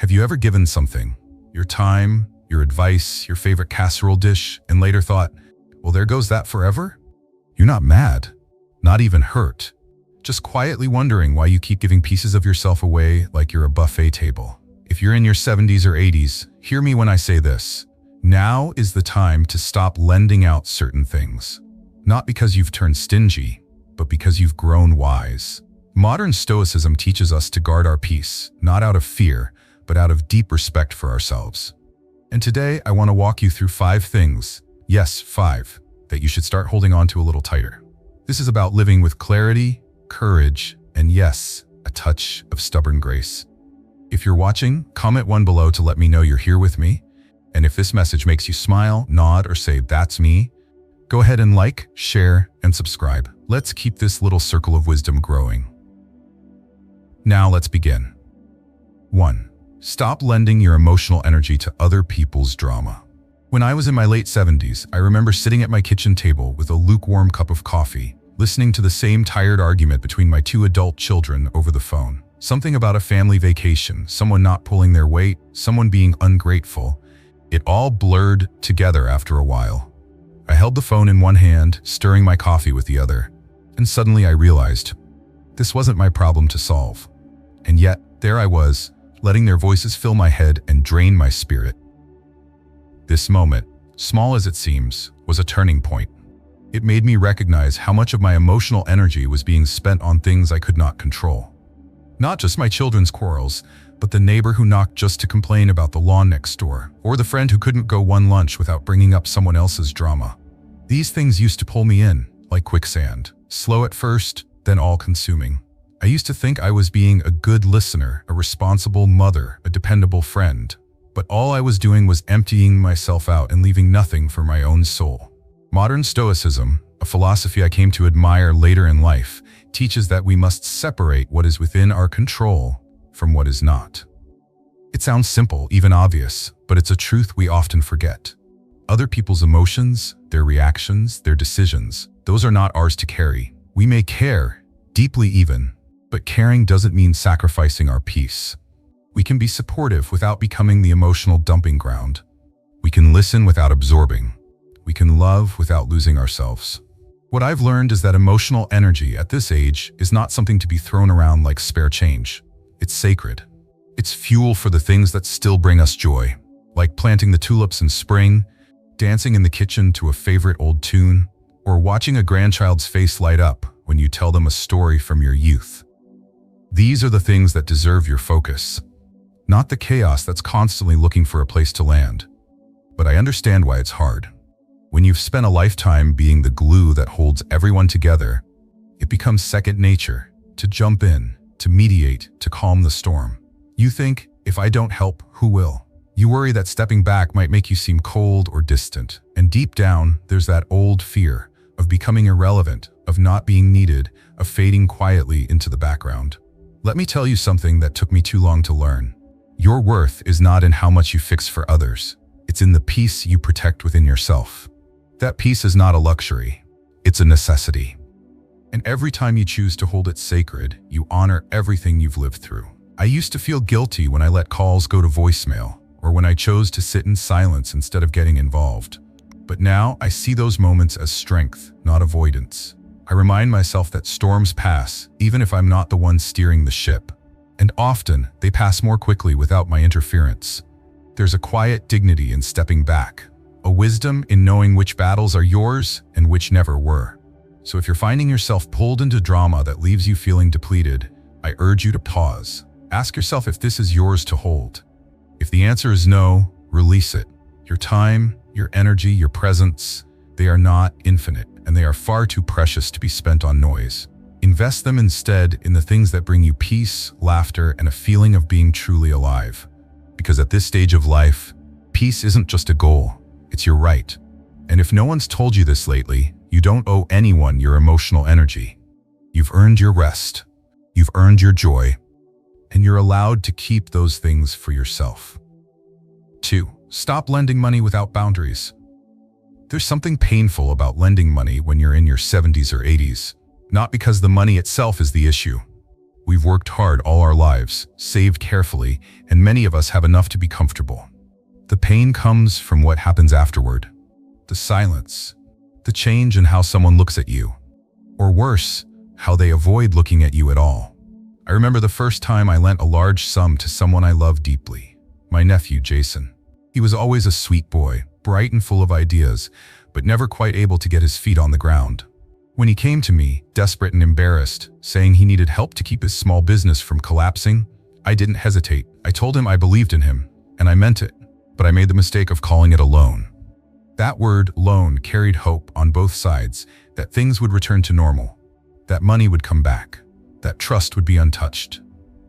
Have you ever given something, your time, your advice, your favorite casserole dish, and later thought, well, there goes that forever? You're not mad, not even hurt, just quietly wondering why you keep giving pieces of yourself away like you're a buffet table. If you're in your 70s or 80s, hear me when I say this. Now is the time to stop lending out certain things. Not because you've turned stingy, but because you've grown wise. Modern Stoicism teaches us to guard our peace, not out of fear, but out of deep respect for ourselves. And today, I want to walk you through 5 things, yes, 5, that you should start holding on to a little tighter. This is about living with clarity, courage, and yes, a touch of stubborn grace. If you're watching, comment 1 below to let me know you're here with me. And if this message makes you smile, nod, or say, that's me, go ahead and like, share, and subscribe. Let's keep this little circle of wisdom growing. Now let's begin. 1. Stop lending your emotional energy to other people's drama. When I was in my late 70s, I remember sitting at my kitchen table with a lukewarm cup of coffee, listening to the same tired argument between my 2 adult children over the phone. Something about a family vacation, someone not pulling their weight, someone being ungrateful. It all blurred together after a while. I held the phone in one hand, stirring my coffee with the other, and suddenly I realized this wasn't my problem to solve. And yet, there I was, letting their voices fill my head and drain my spirit. This moment, small as it seems, was a turning point. It made me recognize how much of my emotional energy was being spent on things I could not control. Not just my children's quarrels, but the neighbor who knocked just to complain about the lawn next door, or the friend who couldn't go one lunch without bringing up someone else's drama. These things used to pull me in, like quicksand, slow at first, then all-consuming. I used to think I was being a good listener, a responsible mother, a dependable friend, but all I was doing was emptying myself out and leaving nothing for my own soul. Modern Stoicism, a philosophy I came to admire later in life, teaches that we must separate what is within our control from what is not. It sounds simple, even obvious, but it's a truth we often forget. Other people's emotions, their reactions, their decisions, those are not ours to carry. We may care, deeply even, but caring doesn't mean sacrificing our peace. We can be supportive without becoming the emotional dumping ground. We can listen without absorbing. We can love without losing ourselves. What I've learned is that emotional energy at this age is not something to be thrown around like spare change. It's sacred. It's fuel for the things that still bring us joy, like planting the tulips in spring, dancing in the kitchen to a favorite old tune, or watching a grandchild's face light up when you tell them a story from your youth. These are the things that deserve your focus, not the chaos that's constantly looking for a place to land. But I understand why it's hard. When you've spent a lifetime being the glue that holds everyone together, it becomes second nature to jump in, to mediate, to calm the storm. You think, if I don't help, who will? You worry that stepping back might make you seem cold or distant. And deep down, there's that old fear of becoming irrelevant, of not being needed, of fading quietly into the background. Let me tell you something that took me too long to learn. Your worth is not in how much you fix for others. It's in the peace you protect within yourself. That peace is not a luxury. It's a necessity. And every time you choose to hold it sacred, you honor everything you've lived through. I used to feel guilty when I let calls go to voicemail, or when I chose to sit in silence instead of getting involved. But now I see those moments as strength, not avoidance. I remind myself that storms pass, even if I'm not the one steering the ship. And often, they pass more quickly without my interference. There's a quiet dignity in stepping back, a wisdom in knowing which battles are yours and which never were. So if you're finding yourself pulled into drama that leaves you feeling depleted, I urge you to pause. Ask yourself if this is yours to hold. If the answer is no, release it. Your time, your energy, your presence, they are not infinite, and they are far too precious to be spent on noise. Invest them instead in the things that bring you peace, laughter, and a feeling of being truly alive. Because at this stage of life, peace isn't just a goal, it's your right. And if no one's told you this lately, you don't owe anyone your emotional energy. You've earned your rest, you've earned your joy, and you're allowed to keep those things for yourself. 2. Stop lending money without boundaries. There's something painful about lending money when you're in your 70s or 80s, not because the money itself is the issue. We've worked hard all our lives, saved carefully, and many of us have enough to be comfortable. The pain comes from what happens afterward. The silence, the change in how someone looks at you, or worse, how they avoid looking at you at all. I remember the first time I lent a large sum to someone I loved deeply, my nephew, Jason. He was always a sweet boy, bright and full of ideas, but never quite able to get his feet on the ground. When he came to me, desperate and embarrassed, saying he needed help to keep his small business from collapsing, I didn't hesitate. I told him I believed in him, and I meant it, but I made the mistake of calling it a loan. That word, loan, carried hope on both sides, that things would return to normal, that money would come back, that trust would be untouched.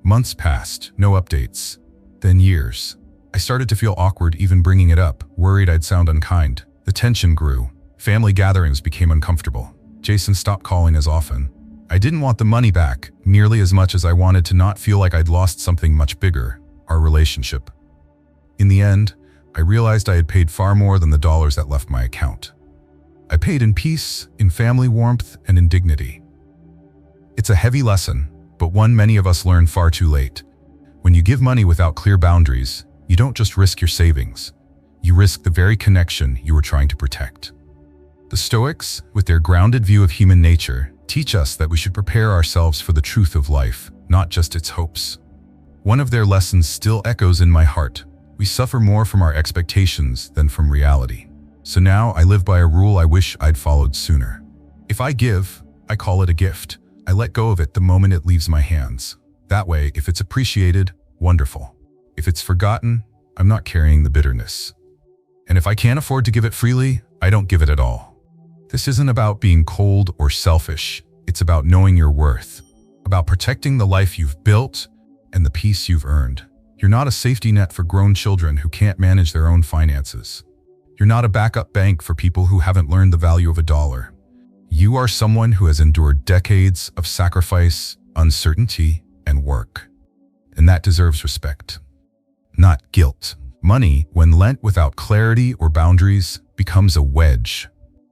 Months passed, no updates. Then years. I started to feel awkward even bringing it up, worried I'd sound unkind. The tension grew. Family gatherings became uncomfortable. Jason stopped calling as often. I didn't want the money back nearly as much as I wanted to not feel like I'd lost something much bigger, our relationship. In the end, I realized I had paid far more than the dollars that left my account. I paid in peace, in family warmth, and in dignity. It's a heavy lesson, but one many of us learn far too late. When you give money without clear boundaries, you don't just risk your savings. You risk the very connection you were trying to protect. The Stoics, with their grounded view of human nature, teach us that we should prepare ourselves for the truth of life, not just its hopes. One of their lessons still echoes in my heart. We suffer more from our expectations than from reality. So now I live by a rule I wish I'd followed sooner. If I give, I call it a gift. I let go of it the moment it leaves my hands. That way, if it's appreciated, wonderful. If it's forgotten, I'm not carrying the bitterness. And if I can't afford to give it freely, I don't give it at all. This isn't about being cold or selfish. It's about knowing your worth, about protecting the life you've built and the peace you've earned. You're not a safety net for grown children who can't manage their own finances. You're not a backup bank for people who haven't learned the value of a dollar. You are someone who has endured decades of sacrifice, uncertainty, and work. And that deserves respect, not guilt. Money, when lent without clarity or boundaries, becomes a wedge.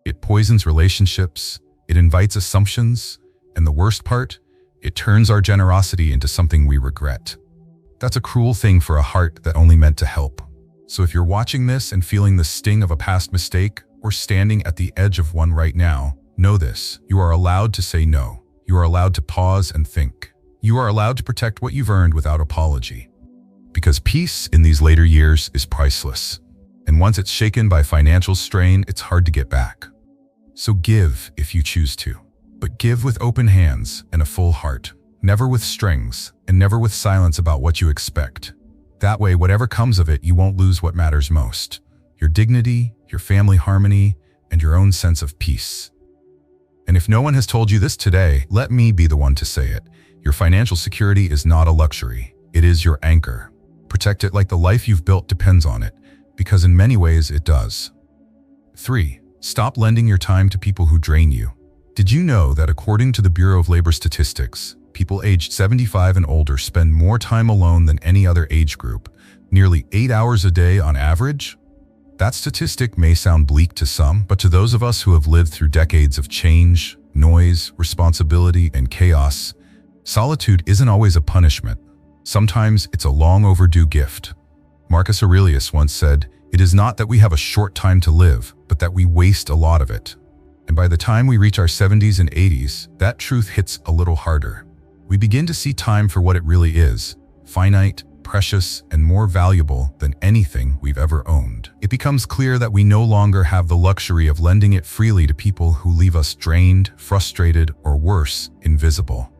It poisons relationships, it invites assumptions, and the worst part, it turns our generosity into something we regret. That's a cruel thing for a heart that only meant to help. So if you're watching this and feeling the sting of a past mistake, or standing at the edge of one right now, know this: you are allowed to say no. You are allowed to pause and think. You are allowed to protect what you've earned without apology. Because peace in these later years is priceless. And once it's shaken by financial strain, it's hard to get back. So give if you choose to. But give with open hands and a full heart. Never with strings, and never with silence about what you expect. That way, whatever comes of it, you won't lose what matters most: your dignity, your family harmony, and your own sense of peace. And if no one has told you this today, let me be the one to say it. Your financial security is not a luxury. It is your anchor. Protect it like the life you've built depends on it, because in many ways it does. 3. Stop lending your time to people who drain you. Did you know that according to the Bureau of Labor Statistics, people aged 75 and older spend more time alone than any other age group, nearly 8 hours a day on average? That statistic may sound bleak to some, but to those of us who have lived through decades of change, noise, responsibility, and chaos, solitude isn't always a punishment. Sometimes it's a long overdue gift. Marcus Aurelius once said, "It is not that we have a short time to live, but that we waste a lot of it." And by the time we reach our 70s and 80s, that truth hits a little harder. We begin to see time for what it really is: finite, precious, and more valuable than anything we've ever owned. It becomes clear that we no longer have the luxury of lending it freely to people who leave us drained, frustrated, or worse, invisible.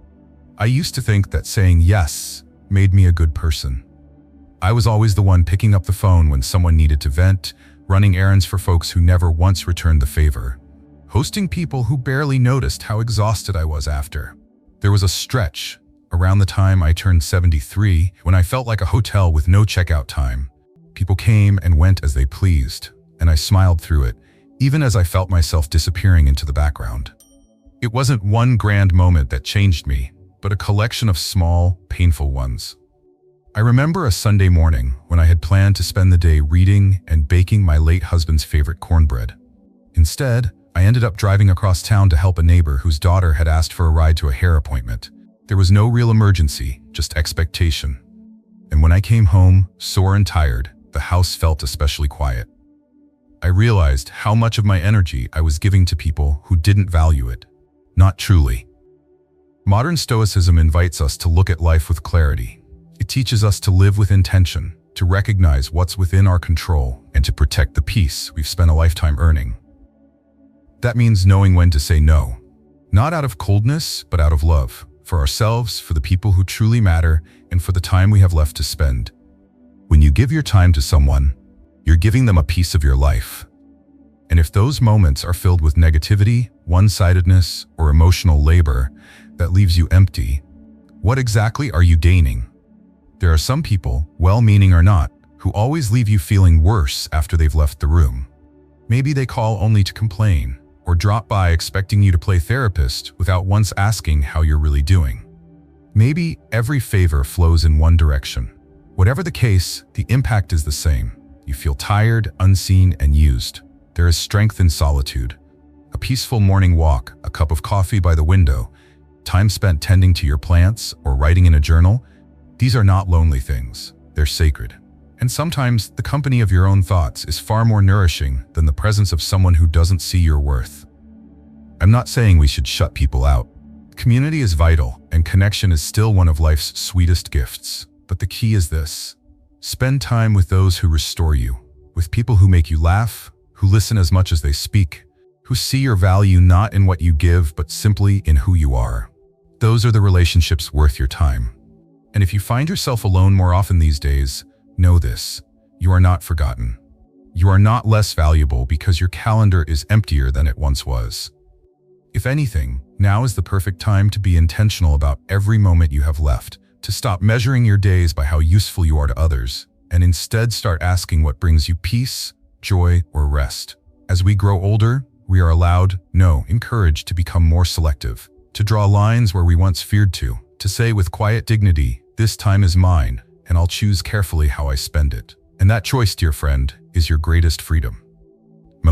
I used to think that saying yes made me a good person. I was always the one picking up the phone when someone needed to vent, running errands for folks who never once returned the favor, hosting people who barely noticed how exhausted I was after. There was a stretch around the time I turned 73 when I felt like a hotel with no checkout time. People came and went as they pleased, and I smiled through it, even as I felt myself disappearing into the background. It wasn't one grand moment that changed me, but a collection of small, painful ones. I remember a Sunday morning when I had planned to spend the day reading and baking my late husband's favorite cornbread. Instead, I ended up driving across town to help a neighbor whose daughter had asked for a ride to a hair appointment. There was no real emergency, just expectation. And when I came home, sore and tired, the house felt especially quiet. I realized how much of my energy I was giving to people who didn't value it. Not truly. Modern Stoicism invites us to look at life with clarity. It teaches us to live with intention, to recognize what's within our control, and to protect the peace we've spent a lifetime earning. That means knowing when to say no. Not out of coldness, but out of love. For ourselves, for the people who truly matter, and for the time we have left to spend. When you give your time to someone, you're giving them a piece of your life. And if those moments are filled with negativity, one-sidedness, or emotional labor that leaves you empty, what exactly are you gaining? There are some people, well-meaning or not, who always leave you feeling worse after they've left the room. Maybe they call only to complain, or drop by expecting you to play therapist without once asking how you're really doing. Maybe every favor flows in one direction. Whatever the case, the impact is the same. You feel tired, unseen, and used. There is strength in solitude. A peaceful morning walk, a cup of coffee by the window, time spent tending to your plants or writing in a journal. These are not lonely things. They're sacred. And sometimes the company of your own thoughts is far more nourishing than the presence of someone who doesn't see your worth. I'm not saying we should shut people out. Community is vital, and connection is still one of life's sweetest gifts. But the key is this: spend time with those who restore you, with people who make you laugh, who listen as much as they speak, who see your value not in what you give, but simply in who you are. Those are the relationships worth your time. And if you find yourself alone more often these days, know this: you are not forgotten. You are not less valuable because your calendar is emptier than it once was. If anything, now is the perfect time to be intentional about every moment you have left, to stop measuring your days by how useful you are to others, and instead start asking what brings you peace, joy, or rest. As we grow older, we are allowed, no, encouraged to become more selective, to draw lines where we once feared to say with quiet dignity, "This time is mine, and I'll choose carefully how I spend it." And that choice, dear friend, is your greatest freedom.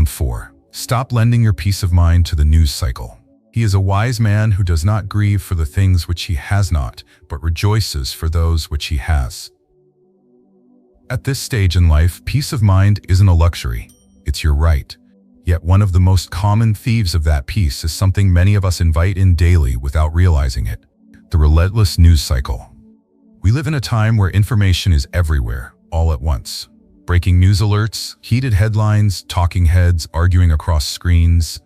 4. Stop lending your peace of mind to the news cycle. He is a wise man who does not grieve for the things which he has not, but rejoices for those which he has. At this stage in life, peace of mind isn't a luxury. It's your right. Yet one of the most common thieves of that peace is something many of us invite in daily without realizing it: the relentless news cycle. We live in a time where information is everywhere, all at once. Breaking news alerts, heated headlines, talking heads arguing across screens.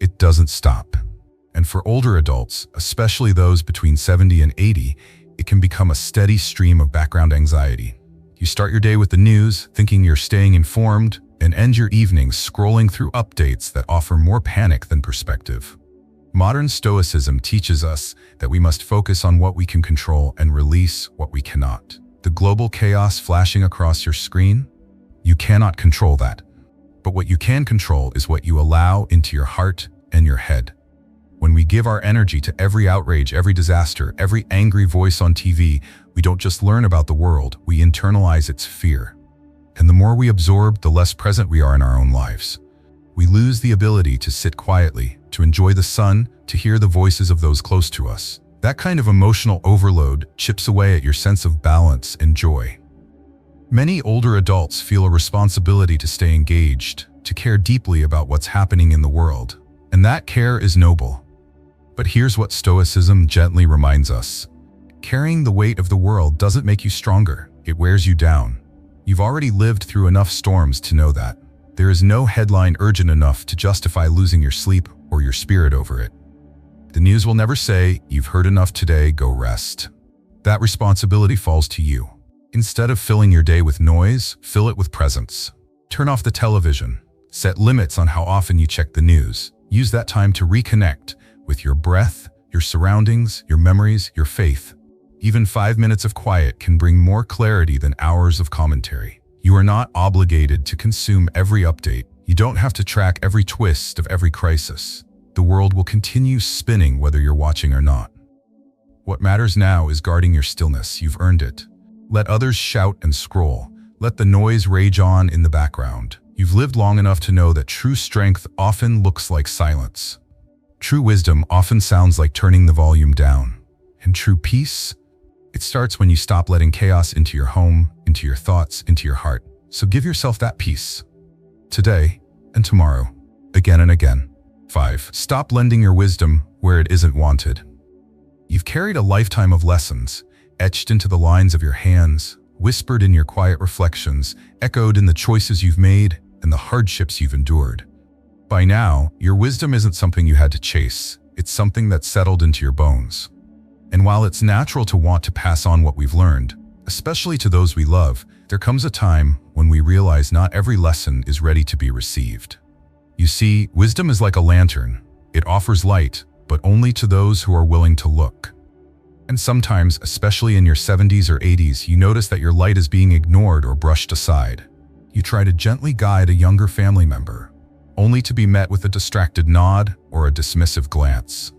It doesn't stop. And for older adults, especially those between 70 and 80, it can become a steady stream of background anxiety. You start your day with the news, thinking you're staying informed, and end your evenings scrolling through updates that offer more panic than perspective. Modern Stoicism teaches us that we must focus on what we can control and release what we cannot. The global chaos flashing across your screen? You cannot control that. But what you can control is what you allow into your heart and your head. When we give our energy to every outrage, every disaster, every angry voice on TV, we don't just learn about the world, we internalize its fear. And the more we absorb, the less present we are in our own lives. We lose the ability to sit quietly, to enjoy the sun, to hear the voices of those close to us. That kind of emotional overload chips away at your sense of balance and joy. Many older adults feel a responsibility to stay engaged, to care deeply about what's happening in the world. And that care is noble. But here's what Stoicism gently reminds us: carrying the weight of the world doesn't make you stronger, it wears you down. You've already lived through enough storms to know that. There is no headline urgent enough to justify losing your sleep or your spirit over it. The news will never say, "You've heard enough today, go rest." That responsibility falls to you. Instead of filling your day with noise, fill it with presence. Turn off the television. Set limits on how often you check the news. Use that time to reconnect with your breath, your surroundings, your memories, your faith. Even 5 minutes of quiet can bring more clarity than hours of commentary. You are not obligated to consume every update. You don't have to track every twist of every crisis. The world will continue spinning whether you're watching or not. What matters now is guarding your stillness. You've earned it. Let others shout and scroll. Let the noise rage on in the background. You've lived long enough to know that true strength often looks like silence. True wisdom often sounds like turning the volume down. And true peace, it starts when you stop letting chaos into your home, into your thoughts, into your heart. So give yourself that peace. Today and tomorrow, again and again. 5. Stop lending your wisdom where it isn't wanted. You've carried a lifetime of lessons, etched into the lines of your hands, whispered in your quiet reflections, echoed in the choices you've made and the hardships you've endured. By now, your wisdom isn't something you had to chase. It's something that's settled into your bones. And while it's natural to want to pass on what we've learned, especially to those we love, there comes a time when we realize not every lesson is ready to be received. You see, wisdom is like a lantern. It offers light, but only to those who are willing to look. And sometimes, especially in your 70s or 80s, you notice that your light is being ignored or brushed aside. You try to gently guide a younger family member, only to be met with a distracted nod or a dismissive glance.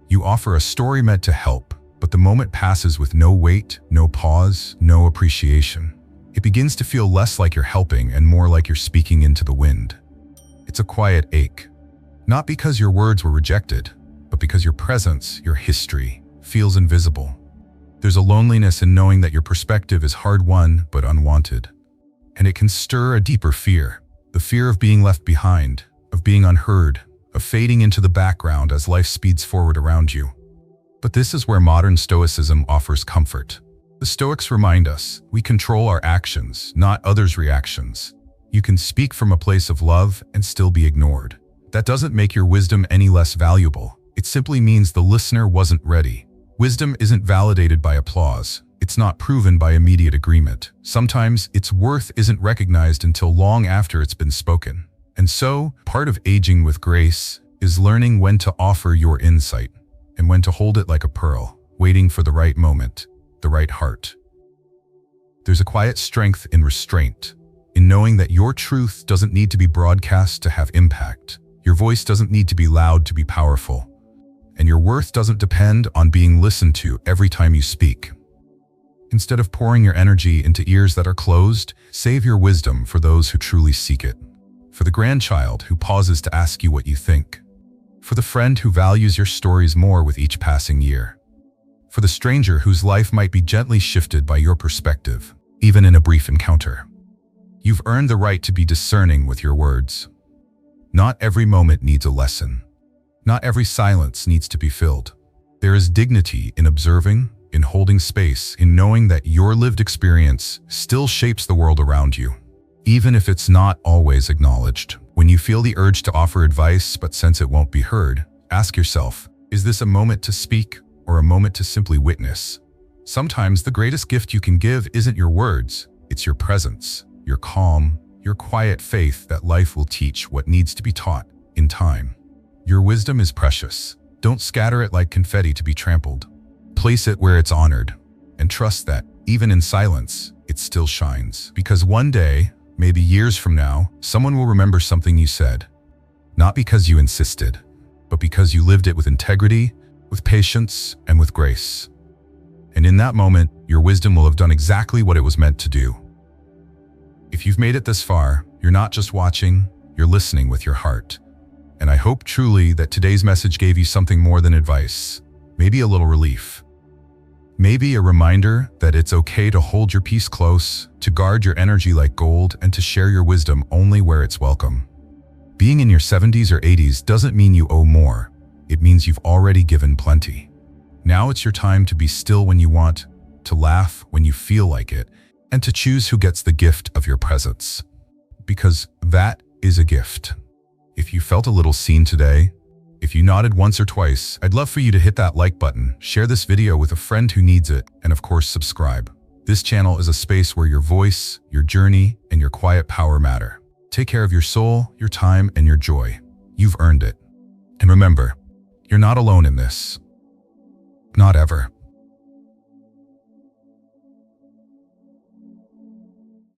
You offer a story meant to help, but the moment passes with no weight, no pause, no appreciation. It begins to feel less like you're helping and more like you're speaking into the wind. It's a quiet ache, not because your words were rejected, but because your presence, your history, feels invisible. There's a loneliness in knowing that your perspective is hard-won but unwanted. And it can stir a deeper fear, the fear of being left behind, of being unheard, of fading into the background as life speeds forward around you. But this is where modern Stoicism offers comfort. The Stoics remind us, we control our actions, not others' reactions. You can speak from a place of love and still be ignored. That doesn't make your wisdom any less valuable. It simply means the listener wasn't ready. Wisdom isn't validated by applause. It's not proven by immediate agreement. Sometimes its worth isn't recognized until long after it's been spoken. And so, part of aging with grace is learning when to offer your insight and when to hold it like a pearl, waiting for the right moment, the right heart. There's a quiet strength in restraint, in knowing that your truth doesn't need to be broadcast to have impact. Your voice doesn't need to be loud to be powerful. And your worth doesn't depend on being listened to every time you speak. Instead of pouring your energy into ears that are closed, save your wisdom for those who truly seek it. For the grandchild who pauses to ask you what you think. For the friend who values your stories more with each passing year. For the stranger whose life might be gently shifted by your perspective, even in a brief encounter. You've earned the right to be discerning with your words. Not every moment needs a lesson. Not every silence needs to be filled. There is dignity in observing, in holding space, in knowing that your lived experience still shapes the world around you, even if it's not always acknowledged. When you feel the urge to offer advice but sense it won't be heard, ask yourself, is this a moment to speak or a moment to simply witness? Sometimes the greatest gift you can give isn't your words, it's your presence, your calm, your quiet faith that life will teach what needs to be taught in time. Your wisdom is precious. Don't scatter it like confetti to be trampled. Place it where it's honored, and trust that, even in silence, it still shines. Because one day, maybe years from now, someone will remember something you said. Not because you insisted, but because you lived it with integrity, with patience, and with grace. And in that moment, your wisdom will have done exactly what it was meant to do. If you've made it this far, you're not just watching, you're listening with your heart. And I hope truly that today's message gave you something more than advice, maybe a little relief. Maybe a reminder that it's okay to hold your peace close, to guard your energy like gold, and to share your wisdom only where it's welcome. Being in your 70s or 80s doesn't mean you owe more. It means you've already given plenty. Now it's your time to be still when you want, to laugh when you feel like it, and to choose who gets the gift of your presence. Because that is a gift. If you felt a little seen today, if you nodded once or twice, I'd love for you to hit that like button, share this video with a friend who needs it, and of course subscribe. This channel is a space where your voice, your journey, and your quiet power matter. Take care of your soul, your time, and your joy. You've earned it. And remember, you're not alone in this. Not ever.